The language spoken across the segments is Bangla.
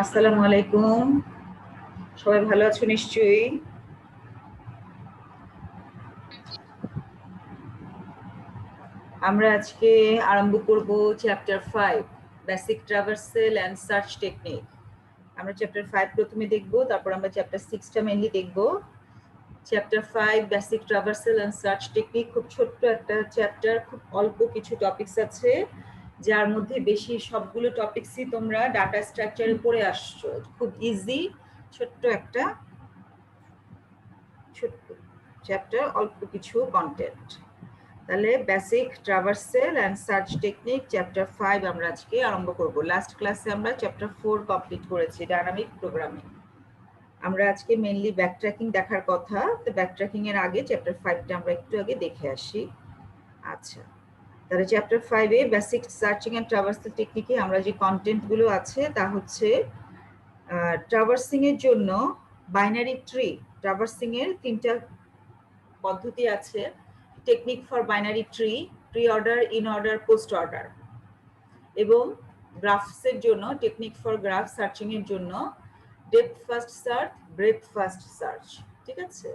আসসালামু আলাইকুম। সবাই ভালো আছো নিশ্চয়ই। আমরা আজকে আরম্ভ করব chapter 5 basic traversal and search technique. আমরা চ্যাপ্টার 5 প্রথমে দেখব, তারপর আমরা চ্যাপ্টার 6টা মেইনলি দেখব। Chapter 5 basic traversal and search technique খুব ছোট্ট একটা চ্যাপ্টার, খুব অল্প কিছু টপিকস আছে যার মধ্যে বেশি সবগুলো টপিকসই তোমরা ডাটা স্ট্রাকচারে পড়ে আসছো। খুব ইজি ছোট্ট একটা ছোট্ট চ্যাপ্টার, অল্প কিছু কন্টেন্ট। তাহলে basic traversal and search technique chapter 5 আমরা আজকে আরম্ভ করব। লাস্ট ক্লাসে আমরা চ্যাপ্টার 4 কমপ্লিট করেছি, ডায়নামিক প্রোগ্রামিং। আমরা আজকে মেইনলি ব্যাকট্র্যাকিং দেখার কথা, তো ব্যাকট্র্যাকিং এর আগে চ্যাপ্টার 5টা আমরা একটু আগে দেখে আসি। আচ্ছা, তাহলে চ্যাপ্টার 5 এ বেসিক সার্চিং এন্ড ট্রাভার্সেল টেকনিকে আমরা যে কন্টেন্টগুলো আছে তা হচ্ছে ট্রাভার্সিং এর জন্য বাইনারি ট্রি। ট্রাভার্সিং এর তিনটা পদ্ধতি আছে। Technique for binary tree, pre order, in order, post order. এবং গ্রাফসের জন্য টেকনিক ফর গ্রাফ সার্চিং এর জন্য depth first search, breadth first search. ঠিক আছে,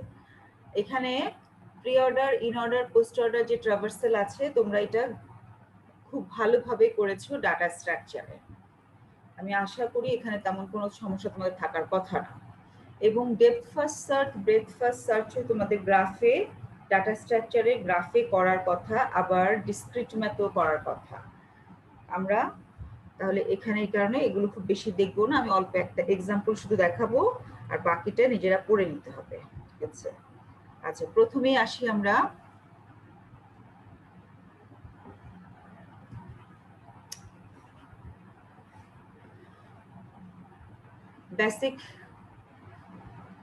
এখানে pre order, in order, post order যে ট্রাভার্সেল আছে, তোমরা এটা খুব ভালোভাবে করেছো ডাটা স্ট্রাকচারে। আমি আশা করি এখানে তেমন কোনো সমস্যা তোমাদের থাকার কথা না। এবং depth first search, breadth first সার্চও তোমাদের গ্রাফে, ডাটা স্ট্রাকচারে গ্রাফে করার কথা, আবার ডিসক্রিট ম্যাথও করার কথা। আমরা তাহলে এখানে এই কারণে এগুলো খুব বেশি দেখবো না, আমি অল্প একটা এক্সাম্পল শুধু দেখাবো, আর বাকিটা নিজেরা পড়ে নিতে হবে। ঠিক আছে, আচ্ছা প্রথমেই আসি আমরা basic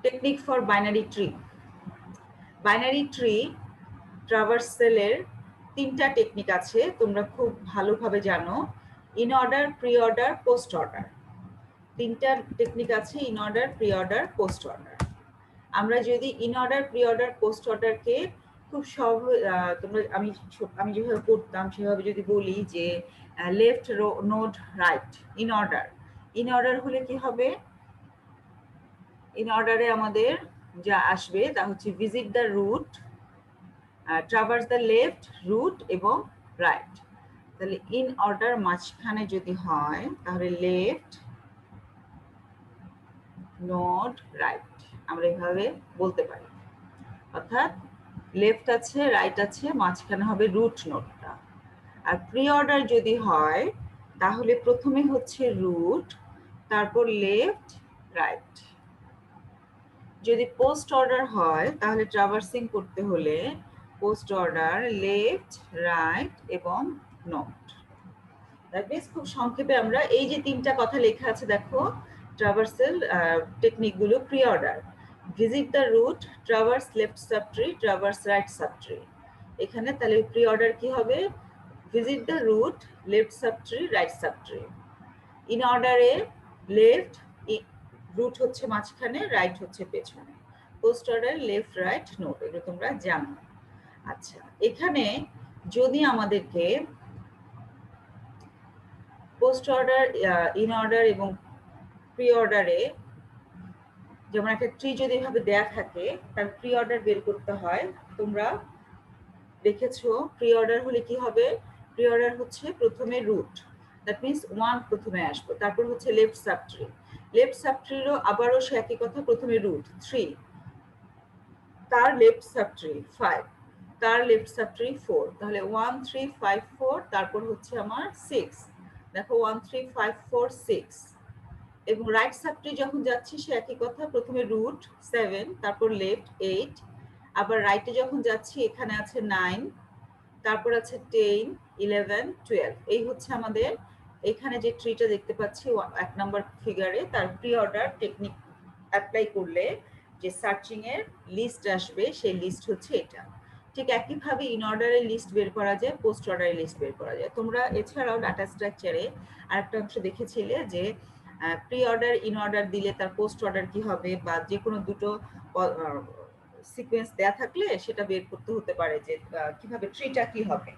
technique for binary tree. Binary tree ট্রাভার্সেলের তিনটা টেকনিক আছে, তোমরা খুব ভালোভাবে জানো। In order, pre order, post order. তিনটা টেকনিক আছে, in order, pre order, post order. আমরা যদি in order, pre order, post অর্ডারকে খুব তোমরা আমি যেভাবে করতাম সেভাবে যদি বলি যে left node right in order. In order হলে কি হবে? ইন অর্ডারে আমাদের যা আসবে তা হচ্ছে visit the root, traverse the left, root এবং রাইট। তাহলে ইন অর্ডার মাঝখানে যদি হয় তাহলে লেফট, নোড, রাইট, আমরা এইভাবে বলতে পারি। অর্থাৎ লেফট আছে, রাইট আছে, মাঝখানে হবে রুট নোডটা। আর প্রি অর্ডার যদি হয় তাহলে প্রথমে হচ্ছে রুট, তারপর লেফট, রাইট। যদি পোস্ট অর্ডার হয় তাহলে ট্রাভার্সিং করতে হলে পোস্ট অর্ডার, লেফট, রাইট এবং নোড। দ্যাট মিন্স খুব সংক্ষেপে আমরা এই যে তিনটা কথা লেখা আছে দেখো, ট্রাভার্সেল টেকনিকগুলো pre order, visit the root, traverse left subtree, traverse right subtree. এখানে তাহলে প্রি অর্ডার কি হবে? Visit the root, left subtree, right subtree. In অর্ডারে লেফট, রুট হচ্ছে মাঝখানে, রাইট হচ্ছে পেছনে। Post order left, right, node, এগুলো তোমরা জানো। আচ্ছা, এখানে যদি আমাদেরকে পোস্ট অর্ডার, ইন অর্ডার এবং প্রি অর্ডারে যেমন একটা ট্রি যদি এভাবে দেয়া থাকে, তার প্রি অর্ডার বের করতে হয়। তোমরা দেখেছো প্রি অর্ডার হলে কি হবে? প্রি অর্ডার হচ্ছে প্রথমে রুট, দ্যাট মিন্স 1 প্রথমে আসবে, তারপর হচ্ছে লেফট সাবট্রি, লেফট সাবট্রিরও আবারও সে একই কথা, প্রথমে রুট 3, তার লেফট সাবট্রি 5, তার লেফট সাবট্রি 4, তাহলে 1 3 5 4, তারপর হচ্ছে আমার 6। দেখো 1 3 5 4 6। এবং রাইট সাবট্রি যখন যাচ্ছি সে একই কথা, প্রথমে রুট 7, তারপর লেফট 8, আবার রাইটে যখন যাচ্ছি এখানে আছে 9, তারপর আছে 10 11 12। এই হচ্ছে আমাদের এখানে যে ট্রিটা দেখতে পাচ্ছি 1 নাম্বার ফিগারে, তার প্রি অর্ডার টেকনিক অ্যাপ্লাই করলে যে সার্চিং এর লিস্ট আসবে সেই লিস্ট হচ্ছে এটা। ঠিক একইভাবে ইন অর্ডারের লিস্ট বের করা যায়, পোস্ট অর্ডারের লিস্ট বের করা যায়। তোমরা এছাড়াও ডাটা স্ট্রাকচারে আরেকটা অংশ দেখেছিলে যে প্রি অর্ডার, ইন অর্ডার দিলে তার পোস্ট অর্ডার কি হবে, বা যে কোনো দুটো সিকোয়েন্স দেয়া থাকলে সেটা বের করতে হতে পারে যে কিভাবে ট্রিটা কি হবে।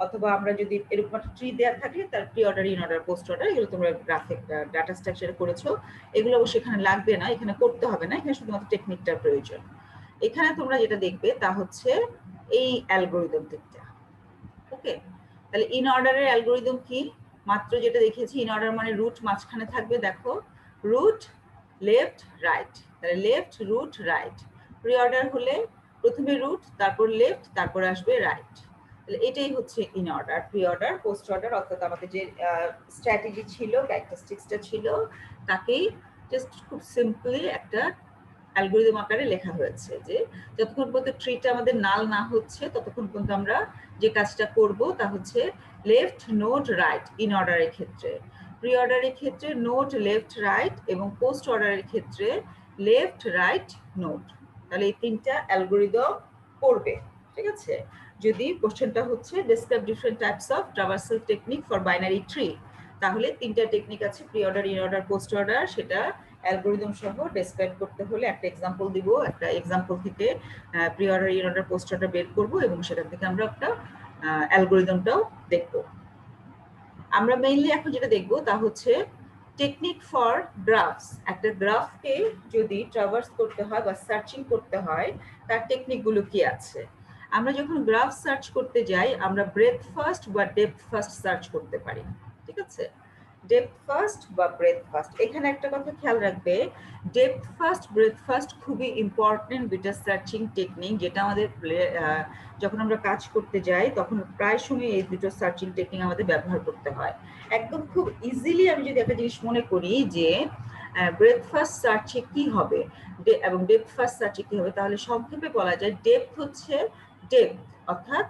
অথবা আমরা যদি এরকম একটা ট্রি দেওয়া থাকে তার pre order, in order, post order, এগুলো তোমরা গ্রাফিক ডাটা স্ট্রাকচারে করেছো, এগুলো অবশ্যই এখানে লাগবে না, এখানে করতে হবে না, এখানে শুধুমাত্র টেকনিকটার প্রয়োজন। এখানে তোমরা যেটা দেখবে তা হচ্ছে এই অ্যালগোরিদম দিকটা। ওকে, তাহলে ইন অর্ডারের অ্যালগোরিদম কি? মাত্র যেটা দেখিয়েছি, ইন অর্ডার মানে রুট মাঝখানে থাকবে, দেখো রুট লেফট রাইট, তাহলে left root right. Pre order হলে প্রথমে রুট, তারপর লেফট, তারপর আসবে রাইট। তাহলে এটাই হচ্ছে in order. Pre order, post order অর্থাৎ আমাদের যে স্ট্র্যাটেজি ছিল, ক্যারেক্টারিস্টিক্সটা ছিল, তাকেই জাস্ট খুব সিম্পলি একটা অ্যালগোরিদম আকারে লেখা হয়েছে যে যতক্ষণ পর্যন্ত ট্রিটা আমাদের নাল না হচ্ছে ততক্ষণ পর্যন্ত আমরা যে কাজটা করব তা হচ্ছে লেফট নোড রাইট ইন অর্ডারের ক্ষেত্রে, প্রি অর্ডারের ক্ষেত্রে নোড লেফট রাইট, এবং পোস্ট অর্ডারের ক্ষেত্রে লেফট রাইট নোড। তাহলে এই তিনটা অ্যালগোরিদম করবে, ঠিক আছে। যদি কোশ্চেনটা হচ্ছে describe different types of traversal technique for binary tree, তাহলে তিনটা টেকনিক আছে, pre order, in order, post order, সেটা অ্যালগোরিদম সহ ডেসক্রাইব করতে হলে একটা এক্সাম্পল দিব, একটা এক্সাম্পল থেকে pre order, in order, post order বের করব এবং সেখান থেকে আমরা একটা অ্যালগোরিদমটাও দেখব। আমরা মেইনলি এখন যেটা দেখব তা হচ্ছে টেকনিক ফর গ্রাফস। একটা গ্রাফকে যদি ট্রাভার্স করতে হয় বা সার্চিং করতে হয় তার টেকনিকগুলো কি আছে। আমরা যখন গ্রাফ সার্চ করতে যাই আমরা ব্রেথ ফার্স্ট বা ডেপথ ফার্স্ট সার্চ করতে পারি, ঠিক আছে। ডেপথ ফার্স্ট বা ব্রেথ ফার্স্ট, এখানে একটা কথা খেয়াল রাখবে, ডেপথ ফার্স্ট, ব্রেথ ফার্স্ট খুবই ইম্পর্টেন্ট দুইটা সার্চিং টেকনিক, যেটা আমাদের যখন আমরা কাজ করতে যাই তখন প্রায় সময় এই দুটো সার্চিং টেকনিক আমাদের ব্যবহার করতে হয়। একদম খুব ইজিলি আমি যদি একটা জিনিস মনে করি যে ব্রেথ ফার্স্ট সার্চে কি হবে এবং ডেপথ ফার্স্ট সার্চে কি হবে, তাহলে সংক্ষেপে বলা যায় ডেপথ হচ্ছে ডেপথ অর্থাৎ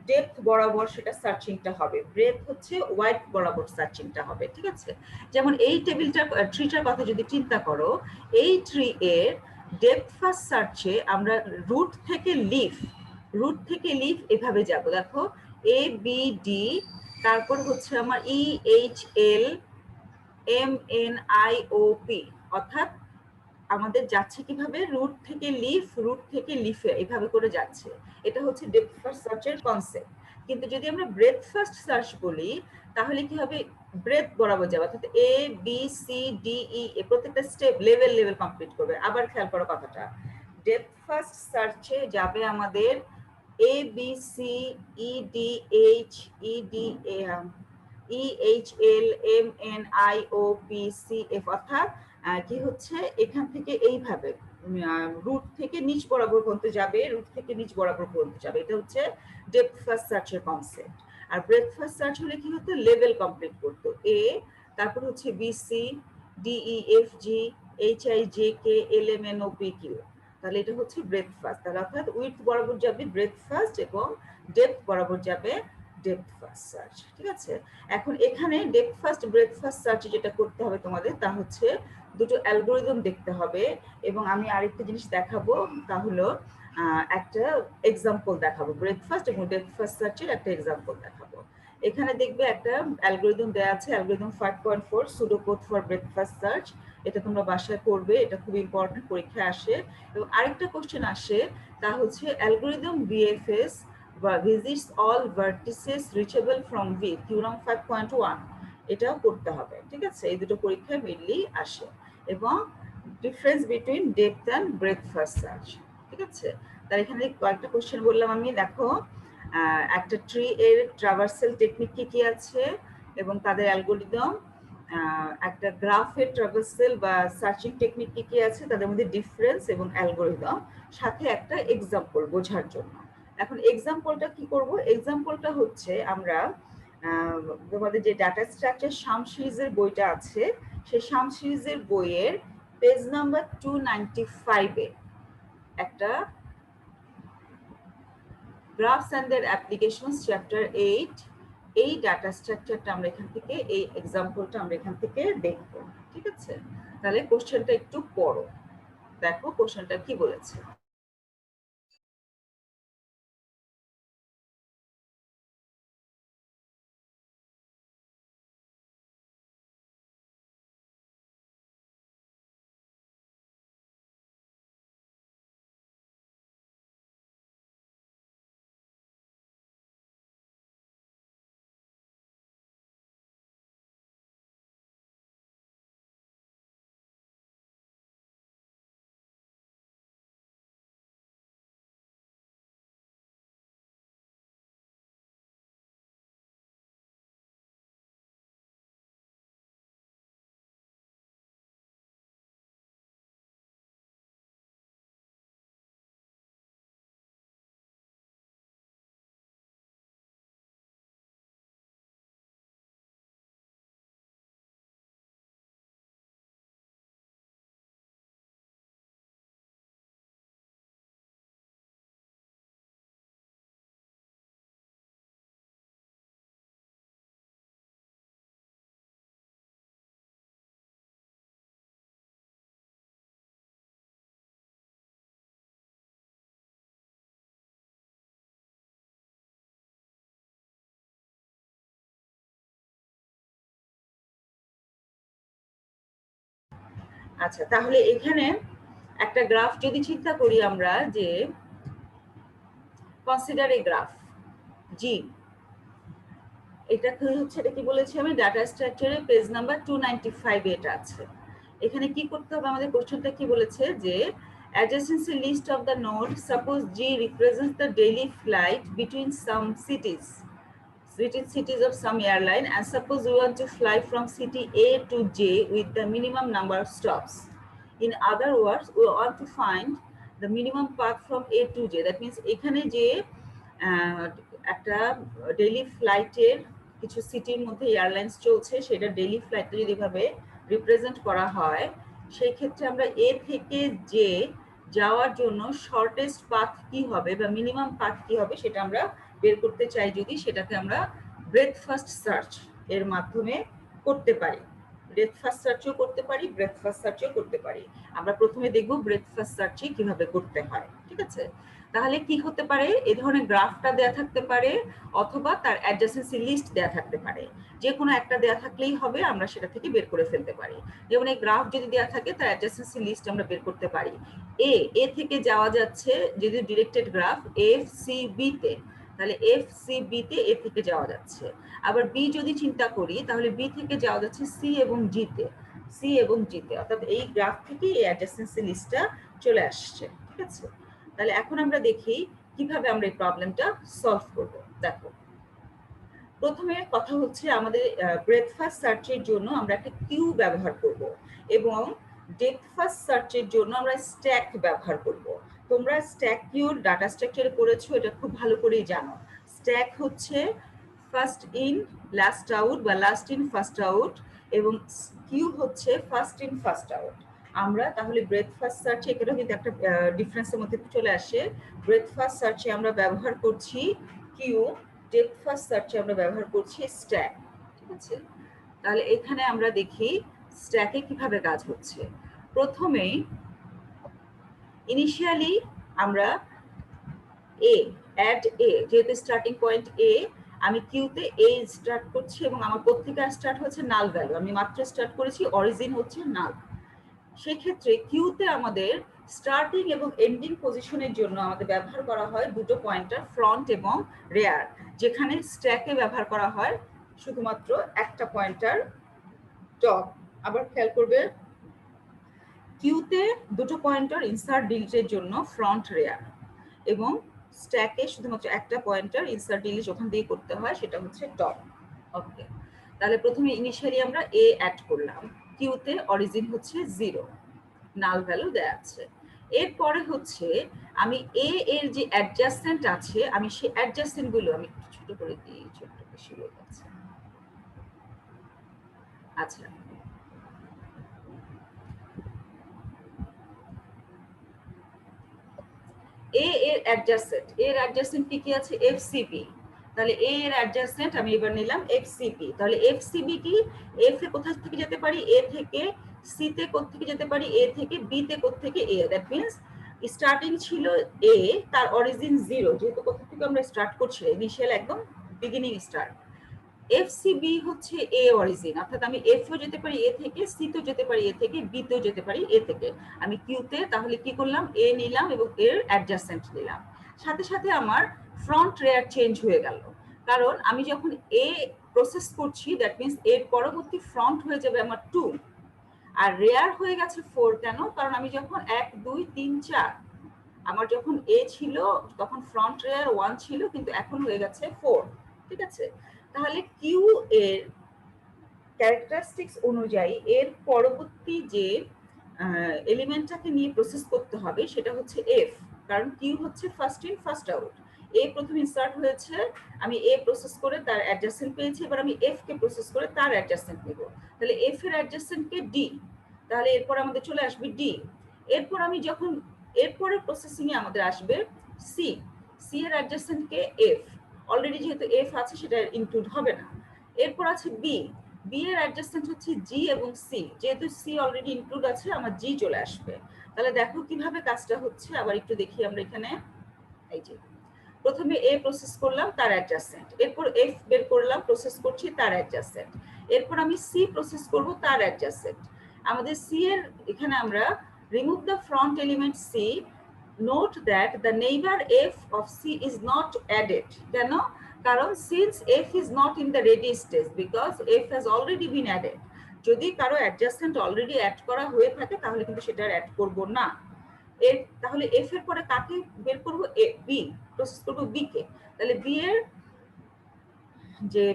ডেপথ বরাবর সেটা সার্চিংটা হবে, ব্রেথ হচ্ছে ওয়াইড বরাবর সার্চিংটা হবে, ঠিক আছে। যেমন এই টেবিলটার ট্রিটার কথা যদি চিন্তা করো, এই ট্রি এর ডেপথ ফার্স্ট সার্চে আমরা রুট থেকে লিফ, রুট থেকে লিফ এভাবে যাব, দেখো এ বি ডি, তারপর হচ্ছে আমার E H L M N I O P, অর্থাৎ আমাদের যাচ্ছে কিভাবে রুট থেকে লিফ, রুট থেকে লিফে এভাবে করে যাচ্ছে, এটা হচ্ছে ডেপথ ফার্স্ট সার্চের কনসেপ্ট। কিন্তু যদি আমরা ব্রেথ ফার্স্ট সার্চ বলি তাহলে কি হবে, ব্রেথ বরাবর যাবে, অর্থাৎ এ বি সি ডি ই এ প্রত্যেকটা স্টেপ লেভেল লেভেল কমপ্লিট করবে। আবার খেয়াল করো কথাটা, ডেপথ ফার্স্ট সার্চে যাবে আমাদের A B C E D H E D E H L M N I O P C F, অর্থাৎ কি হচ্ছে এখান থেকে এইভাবে রুট থেকে নিচ বরাবর পর্যন্ত যাবে, রুট থেকে নিচ বরাবর পর্যন্ত যাবে, এটা হচ্ছে ডেপথ ফার্স্ট সার্চের কনসেপ্ট। আর ব্রেথ ফার্স্ট সার্চ হলে কি হতো, লেভেল কমপ্লিট করতো, এ তারপর হচ্ছে B C D E F G H I J K L M N O P Q, তাহলে এটা হচ্ছে ব্রেথ ফার্স্ট। তাহলে অর্থাৎ উইথ বরাবর যাবে ব্রেথ ফার্স্ট এবং ডেপথ বরাবর যাবে ডেপথ ফার্স্ট সার্চ, ঠিক আছে। এখন এখানে ডেপথ ফার্স্ট, ব্রেথ ফার্স্ট সার্চে যেটা করতে হবে তোমাদের তা হচ্ছে দুটো অ্যালগোরিদম দেখতে হবে, এবং আমি আরেকটা জিনিস দেখাবো তা হলো একটা এক্সাম্পল দেখাবো, ব্রেথ ফার্স্ট এবং ডেপথ ফার্স্ট সার্চের একটা এক্সাম্পল দেখাবো। এখানে দেখবে একটা অ্যালগোরিদম দেওয়া আছে, algorithm 5.4 pseudo code for breadth first search, এটা তোমরা বাসায় করবে, এটা খুব ইম্পর্টেন্ট, পরীক্ষায় আসে। এবং আরেকটা কোশ্চেন আসে তা হচ্ছে algorithm BFS visits all vertices reachable from V, theorem 5.1, এটাও করতে হবে, ঠিক আছে। এই দুটো পরীক্ষায় মেইনলি আসে। এবং difference between depth and breadth first search, ঠিক আছে। তার এখানে কয়েকটা কোশ্চেন বললাম আমি, দেখো একটা ট্রি এর ট্রাভার্সাল টেকনিক কি কি আছে এবং তাদের অ্যালগোরিদম, একটা গ্রাফের ট্রাভার্সাল বা সার্চিং টেকনিক কি কি আছে, তাদের মধ্যে ডিফারেন্স এবং অ্যালগোরিদম, সাথে একটা এক্সাম্পল বোঝার জন্য। এখন এক্সাম্পলটা কি করব, এক্সাম্পলটা হচ্ছে আমরা তোমাদের যে ডাটা স্ট্রাকচার শাম সিরিজের বইটা আছে সেই শাম সিরিজের বইয়ের পেজ নাম্বার 295 এ একটা graphs and their applications chapter 8, এই ডাটা স্ট্রাকচারটা আমরা এখান থেকে, এই এক্সাম্পলটা আমরা এখান থেকে দেখব, ঠিক আছে। তাহলে কোশ্চেনটা একটু পড়ো, দেখো কোশ্চেনটা কি বলেছে। আচ্ছা, তাহলে এখানে একটা গ্রাফ যদি চিন্তা করি আমরা, যে কনসিডার এ গ্রাফ জি, এটা হচ্ছে, এটা কি বলেছি আমি, ডাটা স্ট্রাকচারে পেজ নাম্বার 295 এটা আছে। এখানে কি করতে হবে আমাদের, কোশ্চেনটা কি বলেছে যে adjacency list of the node, suppose G represents the daily flight between some cities of some airline, and suppose we want to fly from city A to J with the minimum number of stops. In other words, we want to find the minimum path from A to J. That means এখানে যে একটা ডেইলি ফ্লাইটের কিছু সিটির মধ্যে এয়ারলাইন্স চলছে, সেটা ডেইলি ফ্লাইটে যদি ভাবে রিপ্রেজেন্ট করা হয়, সেই ক্ষেত্রে আমরা এ থেকে জে যাওয়ার জন্য শর্টেস্ট পাথ কি হবে বা মিনিমাম পাথ কি হবে সেটা আমরা বের করতে চাই, যদি সেটাকে আমরা ব্রেথ ফার্স্ট সার্চ এর মাধ্যমে করতে পারি। ব্রেথ ফার্স্ট সার্চও করতে পারি, ব্রেথ ফার্স্ট সার্চও করতে পারি। আমরা প্রথমে দেখব ব্রেথ ফার্স্ট সার্চে কিভাবে করতে হয়, ঠিক আছে? তাহলে কি হতে পারে, এই ধরনের গ্রাফটা দেয়া থাকতে পারে অথবা তার অ্যাডজাসেন্সি লিস্ট দেয়া থাকতে পারে, যে কোনো একটা দেয়া থাকলেই হবে, আমরা সেটা থেকে বের করে ফেলতে পারি। যেমন এই গ্রাফ যদি দেয়া থাকে তার অ্যাডজাসেন্সি লিস্ট আমরা বের করতে পারি। এ থেকে যাওয়া যাচ্ছে যদি directed graph F C B তে, তাহলে এফ সি বি তে এ থেকে যাওয়া যাচ্ছে। আবার বি যদি চিন্তা করি তাহলে বি থেকে যাওয়া যাচ্ছে সি এবং জি তে, অর্থাৎ এই গ্রাফ থেকে এই অ্যাডজাসেন্সি লিস্টটা চলে আসছে, ঠিক আছে? তাহলে এখন আমরা দেখি কিভাবে আমরা এই প্রবলেমটা সলভ করব। দেখো, প্রথমে কথা হচ্ছে আমাদের ব্রেথ ফার্স্ট সার্চের জন্য আমরা একটা কিউ ব্যবহার করব এবং ডেপথ ফার্স্ট সার্চের জন্য আমরা স্ট্যাক ব্যবহার করব। তোমরা স্ট্যাক কিউর ডাটা স্ট্রাকচারে পড়েছো, এটা খুব ভালো করেই জানো। স্ট্যাক হচ্ছে ফার্স্ট ইন লাস্ট আউট বা লাস্ট ইন ফার্স্ট আউট, এবং কিউ হচ্ছে ফার্স্ট ইন ফার্স্ট আউট। আমরা তাহলে ব্রেথ ফার্স্ট সার্চে এটাও কিন্তু একটা ডিফারেন্সের মধ্যে চলে আসে। ব্রেথ ফার্স্ট সার্চে আমরা ব্যবহার করছি কিউ, ডেপথ ফার্স্ট সার্চে আমরা ব্যবহার করছি স্ট্যাক, ঠিক আছে? তাহলে এখানে আমরা দেখি স্ট্যাকে কিভাবে কাজ হচ্ছে। প্রথমেই ইনিশিয়ালি আমরা অ্যাড যেহেতু স্টার্টিং পয়েন্ট আমি কিউতে স্টার্ট করছি এবং আমার পত্রিকা স্টার্ট হচ্ছে নাল ভ্যালু, আমি মাত্র স্টার্ট করেছি, অরিজিন হচ্ছে নাল। সেক্ষেত্রে কিউতে আমাদের স্টার্টিং এবং এন্ডিং পজিশনের জন্য আমাদের ব্যবহার করা হয় দুটো পয়েন্টার, ফ্রন্ট এবং রেয়ার, যেখানে স্ট্যাকে ব্যবহার করা হয় শুধুমাত্র একটা পয়েন্টার, টপ। আবার খেয়াল করবে কিউতে দুটো পয়েন্টার ইনসার্ট ডিলিটের জন্য ফ্রন্ট রেয়ার, এবং স্ট্যাকে শুধুমাত্র একটা পয়েন্টার ইনসার্ট ডিলিট ওখান দিয়ে করতে হয়, সেটা হচ্ছে টপ। ওকে, তাহলে প্রথমে ইনিশিয়ালি আমরা অ্যাড করলাম, কিউতে অরিজিন হচ্ছে 0, নাল ভ্যালু দেয়া আছে। এরপরে হচ্ছে আমি এর যে অ্যাডজাসেন্ট আছে, আমি সেই অ্যাডজাসেন্ট গুলো আমি ছোট করে দিই, ছোট বেশি হয়ে যাচ্ছে। আচ্ছা, এর অ্যাডজাসেন্ট কি আছে, এফসিবি। তাহলে এর অ্যাডজাসেন্ট আমি এবার নিলাম এফসিবি। তাহলে এফসিবি কি, এফ এ কোথা থেকে যেতে পারি, এ থেকে, সি তে কোত্থেকে যেতে পারি, এ থেকে, বি তে কোত্থেকে এ। দ্যাট মিনস স্টার্টিং ছিল এ, তার অরিজিন 0, যেহেতু কোথা থেকে আমরা স্টার্ট করছি, ইনিশিয়াল একদম বিগিনিং স্টার্ট। এফসিবি হচ্ছে এ অরিজিন, অর্থাৎ আমি এফও যেতে পারি এ থেকে, সি তেও যেতে পারি এ থেকে, বি তেও যেতে পারি এ থেকে। আমি কিউতে তাহলে কি করলাম, এ নিলাম এবং এর অ্যাডজাসেন্ট নিলাম। সাথে সাথে আমার ফ্রন্ট রেয়ার চেঞ্জ হয়ে গেল, কারণ আমি যখন এ প্রসেস করছি, দ্যাট মিনস এর পরবর্তী ফ্রন্ট হয়ে যাবে আমার 2, আর রেয়ার হয়ে গেছে 4। কেন? কারণ আমি যখন 1 2 3 4 আমার যখন এ ছিল তখন ফ্রন্ট রেয়ার 1 ছিল, কিন্তু এখন হয়ে গেছে 4, ঠিক আছে? তাহলে কিউ এর ক্যারেক্টারিস্টিক্স অনুযায়ী এর পরবর্তী যে এলিমেন্টটাকে নিয়ে প্রসেস করতে হবে সেটা হচ্ছে এফ, কারণ কিউ হচ্ছে ফার্স্ট ইন ফার্স্ট আউট। এ প্রথম ইনসার্ট হয়েছে, আমি এ প্রসেস করে তার অ্যাডজাসেন্ট পেয়েছি, এবার আমি এফ কে প্রসেস করে তার অ্যাডজাসেন্ট নেব। তাহলে এফ এর অ্যাডজাসেন্ট কে ডি, তাহলে এরপর আমাদের চলে আসবে ডি। এরপর আমি যখন এরপরে প্রসেসিং এ আমাদের আসবে সি, সি এর অ্যাডজাসেন্ট কে এফ, অলরেডি যেহেতু এফ আছে সেটা ইনক্লুড হবে না। এরপর আছে বি, বি এর অ্যাডজাসেন্ট হচ্ছে জি এবং সি, যেহেতু সি অলরেডি ইনক্লুড আছে আমার জি চলে আসবে। তাহলে দেখো কিভাবে কাজটা হচ্ছে, আবার একটু দেখি আমরা এখানে। এই যে প্রথমে এ প্রসেস করলাম তার অ্যাডজাসেন্ট, এরপর এফ বের করলাম প্রসেস করছি তার অ্যাডজাসেন্ট, এরপর আমি সি প্রসেস করব তার অ্যাডজাসেন্ট, আমাদের সি এর এখানে আমরা remove the front element C, note that the neighbour F of C is not added. কেন? কারণ since F is not in the ready stage, because F has already been added. যদি কারো অ্যাডজাস্টমেন্ট অলরেডি অ্যাড করা হয়ে থাকে তাহলে কিন্তু সেটা অ্যাড করব না। এর তাহলে এফ এর পরে কাকে বের করবো? এ বি, প্রসেস করবো বি কে। তাহলে বি এর যে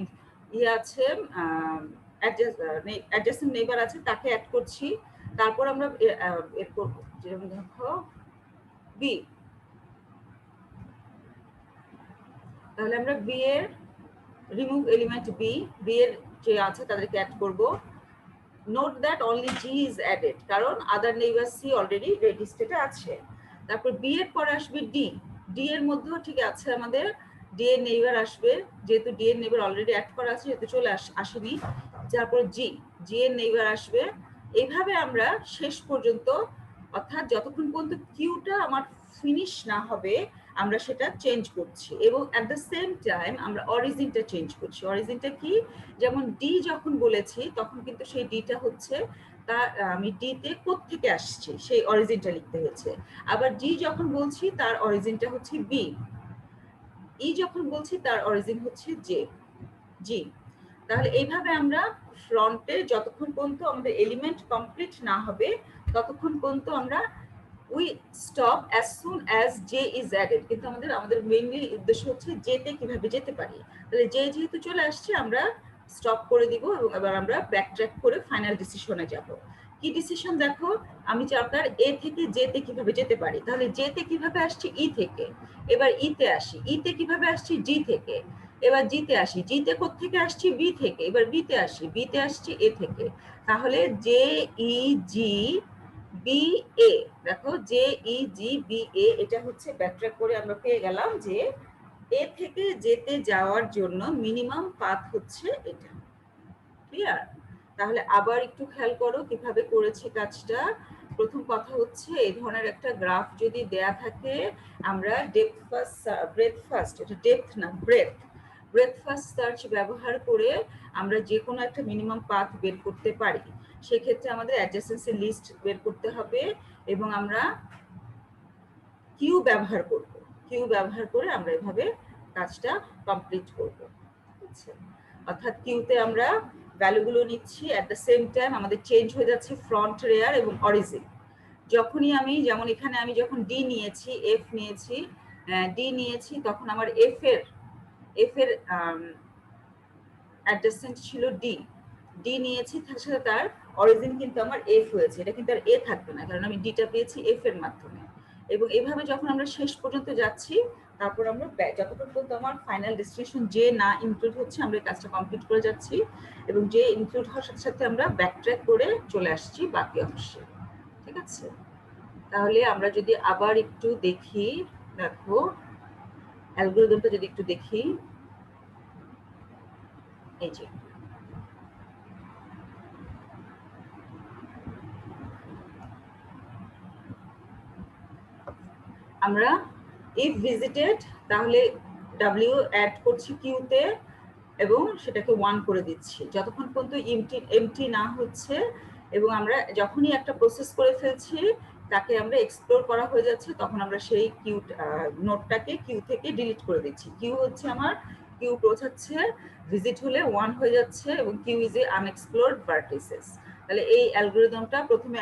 ইয়ে আছে অ্যাডজাসেন্ট নেইবার আছে তাকে অ্যাড করছি। তারপর আমরা এর করব, যেমন দেখো বি, তাহলে আমরা বি এর রিমুভ এলিমেন্ট বি, বি এর যে আছে তাদেরকে অ্যাড করব। Note that only G is added, কারণ আদার নেইবার সি অলরেডি রেডি স্টেটে আছে। তারপর বি এর পরে আসবে ডি, ডি এর মধ্যেও ঠিক আছে আমাদের ডি এর নেইবার আসবে, যেহেতু ডি এর নেইবার অলরেডি অ্যাড করা আছে যেহেতু চলে আসেনি। তারপর জি, জি এর নেইবার আসবে। এইভাবে আমরা শেষ পর্যন্ত, অর্থাৎ যতক্ষণ পর্যন্ত কিউটা আমার ফিনিশ না হবে আমরা সেটা চেঞ্জ করছি, এবং অ্যাট দ্য সেম টাইম আমরা অরিজিনটা চেঞ্জ করছি। অরিজিনটা কি? যেমন ডি যখন বলেছি তখন কিন্তু সেই ডিটা হচ্ছে তা আমি ডিতে কোত্থেকে আসছি সেই অরিজিনটা লিখতে হয়েছে। আবার ডি যখন বলছি তার অরিজিনটা হচ্ছে বি, ই যখন বলছি তার অরিজিন হচ্ছে জে, জি। তাহলে এইভাবে আমরা ফ্রন্টে যতক্ষণ পর্যন্ত আমাদের এলিমেন্ট কমপ্লিট না হবে ততক্ষণ পর্যন্ত আমরা we stop as soon as J is added. কিন্তু আমাদের মেইনলি উদ্দেশ্য হচ্ছে জেতে কিভাবে যেতে পারি। তাহলে জে যেহেতু চলে আসছে আমরা স্টপ করে দিব, এবং এবার আমরা ব্যাকট্র্যাক করে ফাইনাল ডিসিশনে যাব। কি ডিসিশন? দেখো, আমি চাকার এ থেকে জেতে কিভাবে যেতে পারি। তাহলে জেতে কিভাবে আসছি? ই থেকে। এবার ইতে আসি, ইতে কিভাবে আসছি? জি থেকে। এবার জিতে আসি, জিতে কোত্থেকে আসছি? বি থেকে। এবার বিতে আসি, বিতে আসছি এ থেকে। তাহলে J E G B A, দেখো J E G B A, এটা হচ্ছে ব্যাকট্র্যাক করে আমরা পেয়ে গেলাম যে এ থেকে যেতে যাওয়ার জন্য মিনিমাম পাথ হচ্ছে এটা। ক্লিয়ার? তাহলে আবার একটু খেয়াল করো কিভাবে করেছি কাজটা। প্রথম কথা হচ্ছে এই ধরনের একটা গ্রাফ যদি দেয়া থাকে আমরা ডেপথ ফার্স্ট, ব্রেথ ফার্স্ট, এটা ডেপথ না ব্রেথ, ব্রেথ ফার্স্ট সার্চ ব্যবহার করে আমরা যে কোনো একটা মিনিমাম পাথ বের করতে পারি। সেক্ষেত্রে আমাদের অ্যাডজাসেন্সি লিস্ট বের করতে হবে এবং আমরা কিউ ব্যবহার করব। কিউ ব্যবহার করে আমরা এভাবে কাজটা কমপ্লিট করব। ঠিক আছে? অর্থাৎ কিউতে আমরা ভ্যালুগুলো নিচ্ছি, অ্যাট দ্য সেম টাইম আমাদের চেঞ্জ হয়ে যাচ্ছে ফ্রন্ট, রেয়ার এবং অরিজিন। যখনই আমি, যেমন এখানে আমি যখন ডি নিয়েছি, এফ নিয়েছি, ডি নিয়েছি, তখন আমার এফ এর অ্যাডজাসেন্ট ছিল ডি, ডি নিয়েছি, তার সাথে তার অরিজিন কিন্তু আমার এফ হয়েছে। এটা কিন্তু আর এ থাকবে না, কারণ আমি ডিটা পেয়েছি এফ এর মাধ্যমে। এবং এভাবে যখন আমরা শেষ পর্যন্ত যাচ্ছি, তারপর আমরা যতক্ষণ পর্যন্ত আমার ফাইনাল ডেস্টিনেশন যে না ইনক্লুড হচ্ছে আমরা কাজটা কমপ্লিট করে যাচ্ছি, এবং যে ইনক্লুড হওয়ার সাথে সাথে আমরা ব্যাকট্র্যাক করে চলে আসছি বাকি অংশে। ঠিক আছে? তাহলে আমরা যদি আবার একটু দেখি, দেখো অ্যালগরিদমটা যদি একটু দেখি, এই যে আমরা ইফ ভিজিটেড, তাহলে ডাব্লিউ অ্যাড করছি কিউতে এবং সেটাকে 1 করে দিচ্ছি যতক্ষণ পর্যন্ত এমটি না হচ্ছে। এবং আমরা যখনই একটা প্রসেস করে ফেলছি তাকে আমরা এক্সপ্লোর করা হয়ে যাচ্ছে, তখন আমরা সেই কিউ নোটটাকে কিউ থেকে ডিলিট করে দিচ্ছি। কিউ হচ্ছে আমার, কিউ বোঝাচ্ছে ভিজিট হলে 1 হয়ে যাচ্ছে এবং কিউ ইজ এ আনএক্সপ্লোরড ভার্টিসেস। তাহলে এই অ্যালগরিদমটা প্রথমে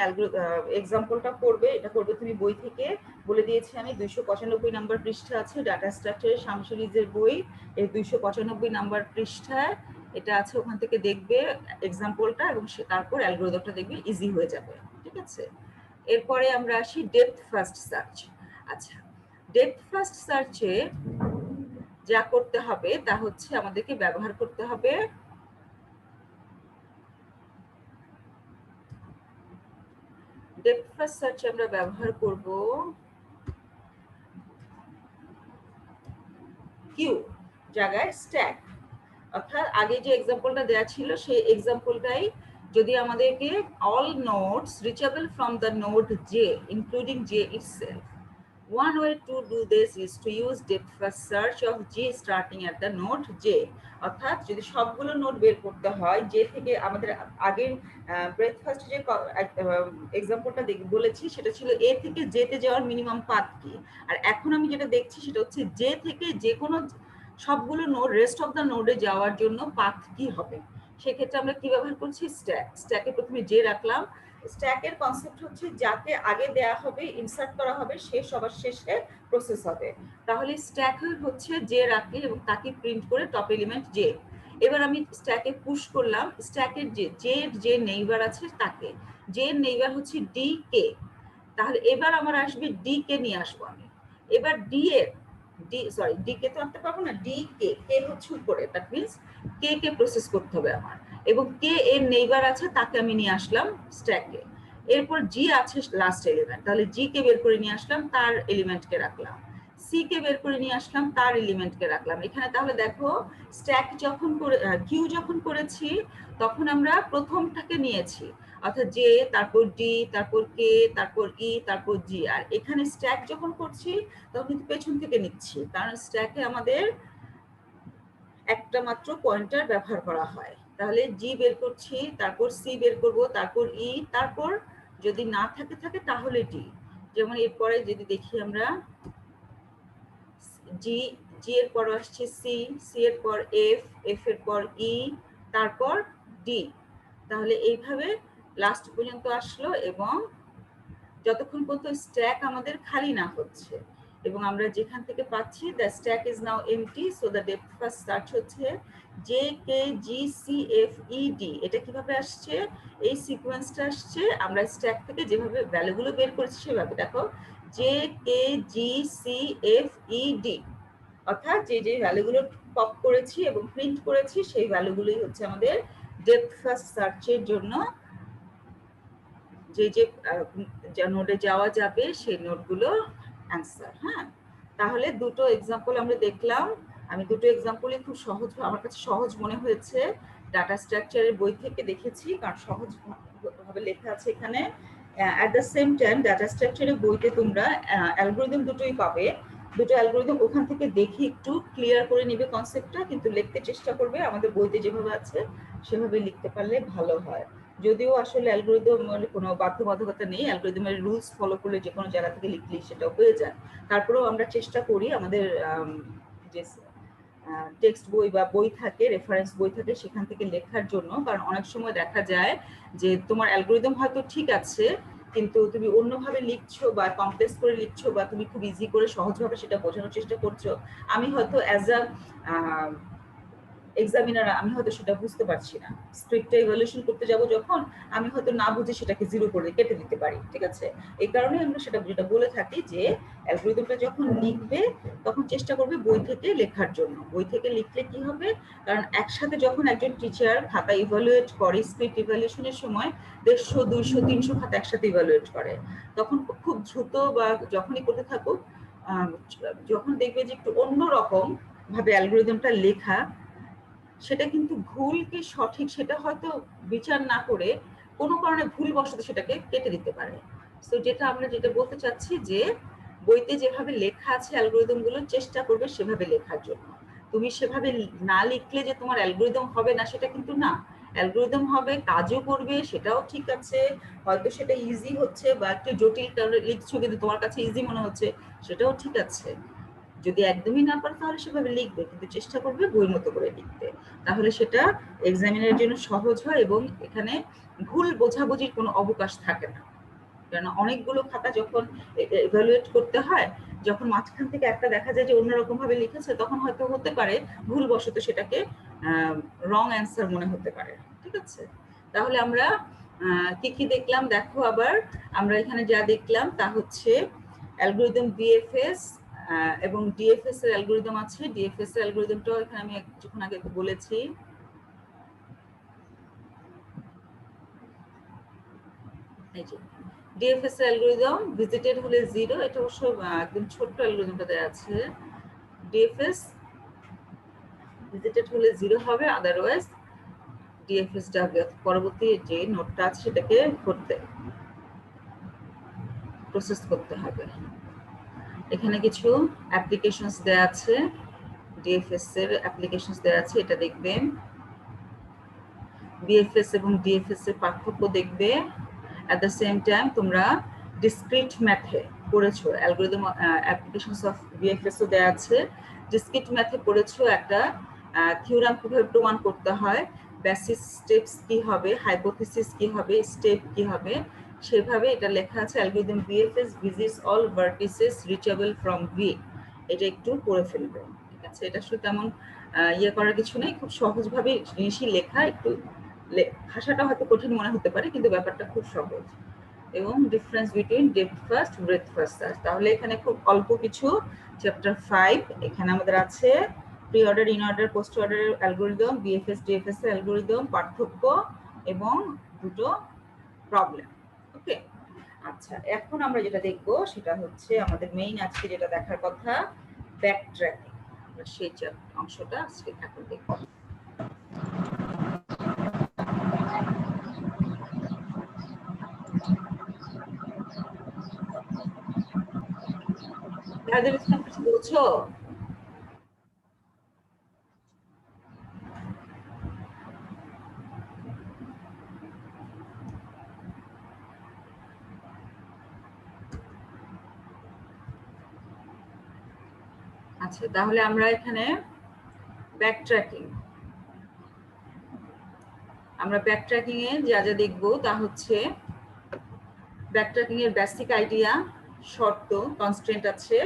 এক্সাম্পলটা করবে, এটা করবে তুমি বই থেকে, বলে দিয়েছি আমি 295 নাম্বার পৃষ্ঠা আছে ডাটা স্ট্রাকচারের শামসুরিজের বই, এই 295 নাম্বার পৃষ্ঠায় এটা আছে, ওখান থেকে দেখবে এক্সাম্পলটা এবং তারপর অ্যালগরিদমটা দেখবে ইজি হয়ে যাবে। ঠিক আছে? এরপরে আমরা আসি ডেপথ ফার্স্ট সার্চ। আচ্ছা, ডেপথ ফার্স্ট সার্চে যা করতে হবে তা হচ্ছে আমাদেরকে ব্যবহার করতে হবে ডেপথ ফার্স্ট সার্চে আমরা ব্যবহার করব কিউ জায়গায় স্ট্যাক। অর্থাৎ আগে যে এক্সাম্পলটা দেওয়া ছিল সেই এক্সাম্পলটাই, যদি আমাদেরকে all nodes reachable from the node J including J itself One way to do this is to use depth first search of G starting at the node J. অর্থাৎ যদি সবগুলো নোড বের করতে হয় যে থেকে আমাদের আগে ব্রেথ ফার্স্ট যে এক্সাম্পলটা বলেছি সেটা ছিল এ থেকে জে তে যাওয়ার মিনিমাম পাথ কি, আর এখন আমি যেটা দেখছি সেটা হচ্ছে জে থেকে যে কোনো সবগুলো নোড রেস্ট অফ দ্য নোডে যাওয়ার জন্য পাথ কি হবে। সেক্ষেত্রে আমরা কি ব্যবহার করছি, স্ট্যাক। স্ট্যাকে প্রথমে জে রাখলাম। স্ট্যাকের কনসেপ্ট হচ্ছে যাকে আগে দেয়া হবে, ইনসার্ট করা হবে, সে সবার শেষে প্রসেস হবে। তাহলে স্ট্যাক হচ্ছে জে রাখলে এবং তাকে প্রিন্ট করে টপ এলিমেন্ট জে। এবার আমি স্ট্যাকে পুশ করলাম, স্ট্যাকের যে নেইবার আছে তাকে, যে নেইবার হচ্ছে ডি কে। তাহলে এবার আমার আসবে ডি কে নিয়ে আসবো আমি। এবার ডি এর ডি কে তো আনতে পারবো না, ডি কে, কে হচ্ছে উপরে, that means K K process করতে হবে আমার, এবং কে এর নেইবার আছে তাকে আমি নিয়ে আসলাম স্ট্যাকে। এরপর জি আছে লাস্ট এলিমেন্ট, তাহলে জি কে বের করে নিয়ে আসলাম, তার এলিমেন্টকে রাখলাম। সি কে বের করে নিয়ে আসলাম, তার এলিমেন্টকে রাখলাম এখানে। তাহলে দেখো স্ট্যাক যখন করে কিউ যখন করেছি তখন আমরা প্রথমটাকে নিয়েছি, অর্থাৎ জে, তারপর ডি, তারপর কে, তারপর ই, তারপর জি। আর এখানে স্ট্যাক যখন করছি তখন কিন্তু পেছন থেকে নিচ্ছি, কারণ স্ট্যাকে আমাদের একটা মাত্র পয়েন্টার ব্যবহার করা হয়। তাহলে জি বের করছি, তারপর সি বের করব, তারপর ই, তারপর যদি না থাকে তাহলে ডি। যেমন এরপরে যদি দেখি আমরা জি, জি এর পর আসছে সি, সি এর পর এফ, এফ এর পর ই, তারপর ডি। তাহলে এইভাবে লাস্ট পর্যন্ত আসলো, এবং যতক্ষণ পর্যন্ত স্ট্যাক আমাদের খালি না হচ্ছে এবং আমরা যেখান থেকে পাচ্ছি the stack is now empty, so the depth first search হচ্ছে J K G C F E D. এটা কিভাবে আসছে, এই সিকোয়েন্সটা আসছে আমরা স্ট্যাক থেকে যেভাবে ভ্যালুগুলো বের করেছি সেভাবে। দেখো J K G C F E D, অর্থাৎ যে ভ্যালুগুলো পপ করেছি এবং প্রিন্ট করেছি সেই ভ্যালুগুলোই হচ্ছে আমাদের ডেপথ ফার্স্ট সার্চের জন্য যে নোডে যাওয়া যাবে সেই নোডগুলো অ্যান্সার। হ্যাঁ, তাহলে দুটো এক্সাম্পল আমরা দেখলাম। আমি দুটো এক্সাম্পলই খুব সহজ, আমার কাছে সহজ মনে হয়েছে। ডাটা স্ট্রাকচারের বই থেকে দেখেছি, কারণ সহজ ভাবে লেখা আছে এখানে। At the same time data স্ট্রাকচারের বইতে তোমরা অ্যালগোরিদম দুটোই পাবে। দুটো অ্যালগোরিদম ওখান থেকে দেখে একটু ক্লিয়ার করে নিবে কনসেপ্টটা, কিন্তু লিখতে চেষ্টা করবে আমাদের বইতে যেভাবে আছে সেভাবে লিখতে পারলে ভালো হয়। যদিও আসলে অ্যালগোরিদমের কোনো বাধ্যবাধকতা নেই, অ্যালগোরিদমের রুলস ফলো করলে যে কোনো জায়গা থেকে লিখলেই সেটা হয়ে যায়। তারপরেও আমরা চেষ্টা করি আমাদের যে টেক্সট বই বা বই থাকে, রেফারেন্স বই থাকে, সেখান থেকে লেখার জন্য। কারণ অনেক সময় দেখা যায় যে তোমার অ্যালগোরিদম হয়তো ঠিক আছে, কিন্তু তুমি অন্যভাবে লিখছো বা কমপ্লেক্স করে লিখছো, বা তুমি খুব ইজি করে সহজভাবে সেটা বোঝানোর চেষ্টা করছো। আমি হয়তো অ্যাজ আ এক্সামিনার আমি হয়তো সেটা বুঝতে পারছি না, স্ক্রিপ্টটা ইভ্যালুয়েশন করতে যাব যখন, আমি হয়তো না বুঝে সেটাকে জিরো করে কেটে দিতে পারি। ঠিক আছে, এই কারণে আমরা সেটা যেটা বলে থাকি যে অ্যালগোরিদমটা যখন লিখবে তখন চেষ্টা করবে বই থেকে লেখার জন্য। বই থেকে লিখলে কি হবে, কারণ একসাথে যখন একজন টিচার খাতা ইভ্যালুয়েট করে, স্ক্রিপ্ট ইভ্যালুয়েশনের সময় 150, 200, 300 খাতা একসাথে ইভ্যালুয়েট করে, তখন খুব দ্রুত বা যখনই করতে থাকুক, যখন দেখবে যে একটু অন্যরকম ভাবে অ্যালগোরিদমটা লেখা, সেটা কিন্তু ভুল কি সঠিক সেটা হয়তো বিচার না করে কোনো কারণে ভুল বশত সেটাকে কেটে দিতে পারে। সো আমরা যেটা বলতে চাচ্ছি যে বইতে যেভাবে লেখা আছে অ্যালগোরিদম গুলো চেষ্টা করবে সেভাবে লেখার জন্য। তুমি সেভাবে না লিখলে যে তোমার অ্যালগোরিদম হবে না সেটা কিন্তু না, অ্যালগোরিদম হবে, কাজও করবে, সেটাও ঠিক আছে। হয়তো সেটা ইজি হচ্ছে বা একটু জটিল লিখছো কিন্তু তোমার কাছে ইজি মনে হচ্ছে, সেটাও ঠিক আছে। যদি একদমই না পারো তাহলে সেভাবে লিখবে, কিন্তু চেষ্টা করবে বই মতো করে লিখতে, তাহলে সেটা এক্সামিনের জন্য সহজ হয় এবং এখানে ভুল বোঝাবুঝির কোনো অবকাশ থাকে না। কারণ অনেকগুলো খাতা যখন ইভ্যালুয়েট করতে হয়, যখন মাঝখান থেকে একটা দেখা যায় যে অন্যরকম ভাবে লিখেছে, তখন হয়তো হতে পারে ভুলবশত সেটাকে রং অ্যান্সার মনে হতে পারে। ঠিক আছে, তাহলে আমরা কি কি দেখলাম দেখো আবার। আমরা এখানে যা দেখলাম তা হচ্ছে অ্যালগোরিদম বিএফএস এবং ডিএফএস এর অ্যালগোরিদম আছে। ডিএফএস এর অ্যালগোরিদমটাও এখানে আমি কিছুক্ষণ আগে বলেছি। এই যে ডিএফএস এর অ্যালগোরিদম ভিজিটেড হলে 0, এটা অবশ্য একদম ছোট্ট অ্যালগোরিদমটা দেওয়া আছে। ডিএফএস ভিজিটেড হলে 0 হবে, আদারওয়াইজ ডিএফএস পরবর্তী যে নোটটা আছে সেটাকে প্রসেস করতে হবে। এখানে কিছু অ্যাপ্লিকেশনস দেওয়া আছে, ডিএফএস এর অ্যাপ্লিকেশনস দেওয়া আছে, এটা দেখবেন। বিএফএস এবং ডিএফএস এর পার্থক্য দেখবে। অ্যাট দ্য সেম টাইম তোমরা ডিসক্রিট ম্যাথে পড়েছো, অ্যালগরিদম অ্যাপ্লিকেশনস অফ বিএফএস ও দেওয়া আছে। ডিসক্রিট ম্যাথে পড়েছো একটা থিওরাম কিভাবে প্রমাণ করতে হয়, বেসিস স্টেপস কি হবে, হাইপোথিসিস কি হবে, স্টেপ কি হবে, সেভাবে এটা লেখা আছে। Algorithm BFS visits all vertices reachable from V, এটা একটু পড়ে ফেলবে, ঠিক আছে? এটা শুধু তেমন ইয়ে করার কিছু নেই, খুব সহজভাবে জিনিসই লেখা। একটু ভাষাটা হয়তো কঠিন মনে হতে পারে, কিন্তু ব্যাপারটা খুব সহজ। এবং difference between depth first breadth first search, তাহলে এখানে খুব অল্প কিছু। চ্যাপ্টার 5 এখানে আমাদের আছে pre order, in order, post অর্ডারের অ্যালগরিদম, বিএফএস ডিএফএস এর অ্যালগরিদম, পার্থক্য এবং দুটো প্রবলেম। ওকে, আচ্ছা, এখন আমরা যেটা দেখব সেটা হচ্ছে আমাদের মেইন আজকে যেটা দেখার কথা, ব্যাক ট্র্যাকিং। আমরা সেই অংশটা আজকে এখন দেখব। কিছু বলছো? আচ্ছা, তাহলে আমরা এখানে ব্যাকট্র্যাকিং, আমরা ব্যাকট্র্যাকিং এ যা যা দেখবো তা হচ্ছে ব্যাকট্র্যাকিং এর বেসিক আইডিয়া, শর্ত, কনস্ট্রেন্ট আছে,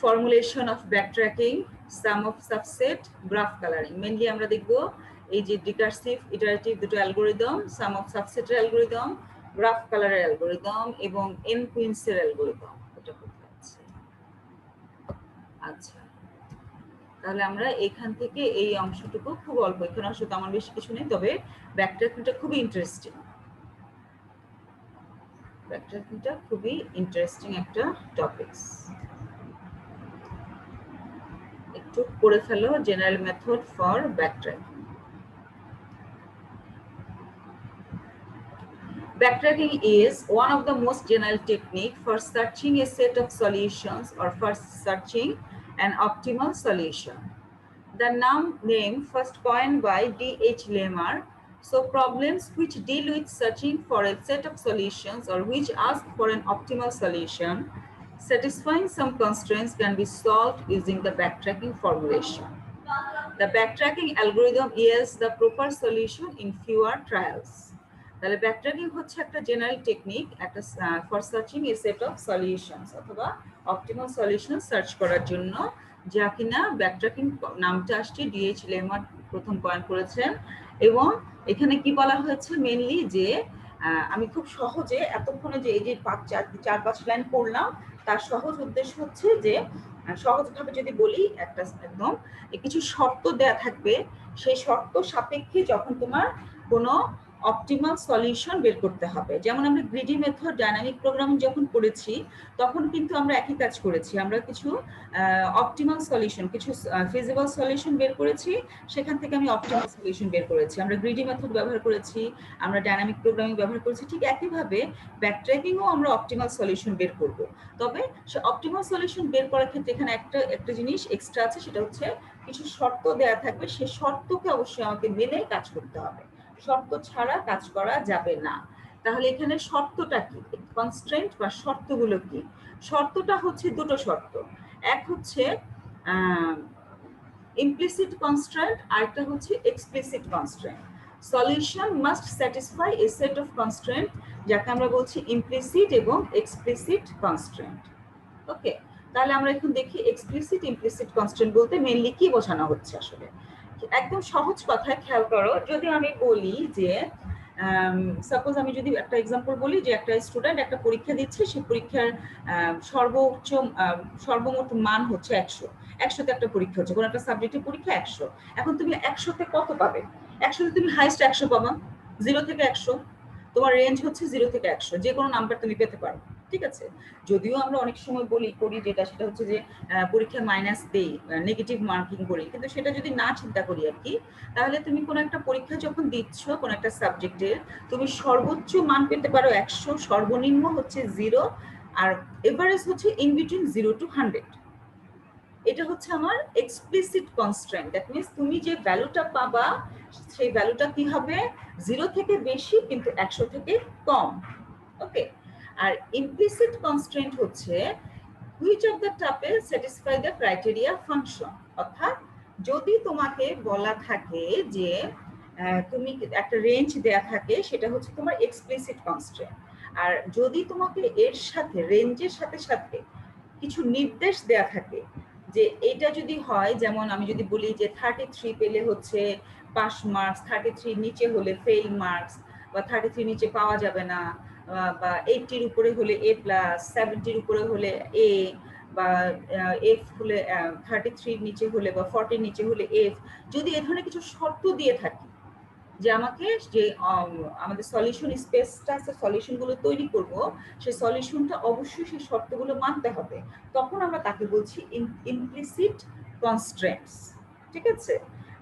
formulation of backtracking, sum of subset, graph colouring. Mainly আমরা দেখবো এই যে রিকার্সিভ ইটারেটিভ দুটো অ্যালগরিদম, সাম অফ সাবসেটের অ্যালগরিদম, গ্রাফ কালারের অ্যালগরিদম এবং এন কুইন্সের অ্যালগরিদম। এটা কোথায় আছে? আচ্ছা, তাহলে আমরা এখান থেকে এই অংশটুকু খুব অল্প, এখানে অংশ তেমন বেশি কিছু নেই, তবে ব্যাকট্র্যাকিংটা খুবই ইন্টারেস্টিং। ব্যাকট্র্যাকিংটা খুবই ইন্টারেস্টিং একটা টপিকস। একটু পড়ে ফেলো, general method for backtracking. Backtracking is one of the most general technique for searching a set of solutions or for searching an optimal solution. The name first coined by D.H. Lemar. So problems which deal with searching for a set of solutions or which ask for an optimal solution, satisfying some constraints can be solved using the backtracking formulation. The backtracking algorithm yields the proper solution in fewer trials. তাহলে ব্যাকট্র্যাকিং হচ্ছে একটা জেনারেল টেকনিক, একটা for searching A set of solutions অথবা অপটিমাল সলিউশন সার্চ করার জন্য, যা কিনা ব্যাকট্র্যাকিং নামটা আসছে ডিএইচ লেমার প্রথম কয়েন করেছেন। এবং এখানে কি বলা হয়েছে মেইনলি যে আমি খুব সহজে এতক্ষণে যে এই যে 4-5 লাইন পড়লাম, তার সহজ উদ্দেশ্য হচ্ছে যে সহজভাবে যদি বলি, একটা একদম কিছু শর্ত দেয়া থাকবে, সেই শর্ত সাপেক্ষে যখন তোমার কোনো অপটিমাল সলিউশন বের করতে হবে। যেমন আমরা গ্রিডি মেথড ডাইনামিক প্রোগ্রামিং যখন পড়েছি, তখন কিন্তু আমরা একই কাজ করেছি। আমরা কিছু অপটিমাল সলিউশন, কিছু ফিজিবল সলিউশন বের করেছি, সেখান থেকে আমি অপটিমাল সলিউশন বের করেছি। আমরা গ্রিডি মেথড ব্যবহার করেছি, আমরা ডাইনামিক প্রোগ্রামিং ব্যবহার করেছি, ঠিক একইভাবে ব্যাকট্র্যাকিংও আমরা অপটিমাল সলিউশন বের করব। তবে সে অপটিমাল সলিউশন বের করার ক্ষেত্রে এখানে একটা জিনিস এক্সট্রা আছে, সেটা হচ্ছে কিছু শর্ত দেয়া থাকবে, সেই শর্তকে অবশ্যই আমাকে মেনে কাজ করতে হবে, শর্ত ছাড়া কাজ করা যাবে না। তাহলে এখানে শর্তটা কি, কনস্ট্রেন্ট বা শর্তগুলো কি? শর্তটা হচ্ছে দুটো শর্ত, এক হচ্ছে ইমপ্লিসিট কনস্ট্রেন্ট, আরেকটা হচ্ছে explicit constraint. Solution must satisfy A set of constraint, যাকে আমরা বলছি ইমপ্লিসিট এবং এক্সপ্লিসিট কনস্ট্রেন্ট। ওকে, তাহলে আমরা এখন দেখি এক্সপ্লিসিট ইমপ্লিসিট কনস্ট্রেন্ট বলতে মেইনলি কি বোঝানো হচ্ছে। আসলে একদম সহজ কথায় খেয়াল করো, যদি আমি বলি যে সাপোজ আমি যদি একটা এক্সাম্পল বলি যে একটা স্টুডেন্ট একটা পরীক্ষা দিচ্ছে, সেই পরীক্ষার সর্বমোট মান হচ্ছে 100তে একটা পরীক্ষা হচ্ছে, কোনো একটা সাবজেক্টের পরীক্ষা 100। এখন তুমি 100তে কত পাবে? 100তে তুমি হাইস্ট 100 পাবা, 0 থেকে 100, তোমার রেঞ্জ হচ্ছে 0 থেকে 100, যে কোনো নাম্বার তুমি পেতে পারো, ঠিক আছে? যদিও আমরা অনেক সময় করি যেটা, সেটা হচ্ছে যে পরীক্ষায় মাইনাস দেই, নেগেটিভ মার্কিং করি, কিন্তু সেটা যদি না চিন্তা করি আর কি, তাহলে তুমি কোনো একটা পরীক্ষা যখন দিচ্ছ কোনো একটা সাবজেক্টের, তুমি সর্বোচ্চ মান পেতে পারো 100, সর্বনিম্ন হচ্ছে 0, আর এভারেজ হচ্ছে ইন বিটুইন 0 to 100। এটা হচ্ছে আমার এক্সপ্লিসিট কনস্ট্রেন্ট। দ্যাট মিনস তুমি যে ভ্যালুটা পাবা সেই ভ্যালুটা কি হবে 0 থেকে বেশি কিন্তু 100 থেকে কম। ওকে। আর ইমপ্লিসিট কনস্ট্রেন্ট হচ্ছে which of the tuple satisfy the criteria function. অর্থাৎ যদি তোমাকে বলা থাকে যে তুমি একটা রেঞ্জ দেয়া থাকে, সেটা হচ্ছে তোমার এক্সপ্লিসিট কনস্ট্রেন্ট। আর যদি তোমাকে এর সাথে রেঞ্জের সাথে সাথে কিছু নির্দেশ দেয়া থাকে যে এটা যদি হয়, যেমন আমি যদি বলি যে 33 পেলে হচ্ছে পাস মার্কস, 33 নিচে হলে ফেল মার্কস, বা 33 নিচে পাওয়া যাবে না, বা 80-র উপরে হলে এ প্লাস, 70-র উপরে হলে এ, বা এফ হলে 33-র নিচে হলে বা 40-র নিচে হলে এফ, যদি এ ধরনের কিছু শর্ত দিয়ে থাকে যে আমাকে যে আমাদের সলিউশন স্পেসটা আছে, সলিউশনগুলো তৈরি করব, সেই সলিউশনটা অবশ্যই সেই শর্তগুলো মানতে হবে, তখন আমরা তাকে বলছি ইমপ্লিসিট কনস্ট্রেন্টস। ঠিক আছে?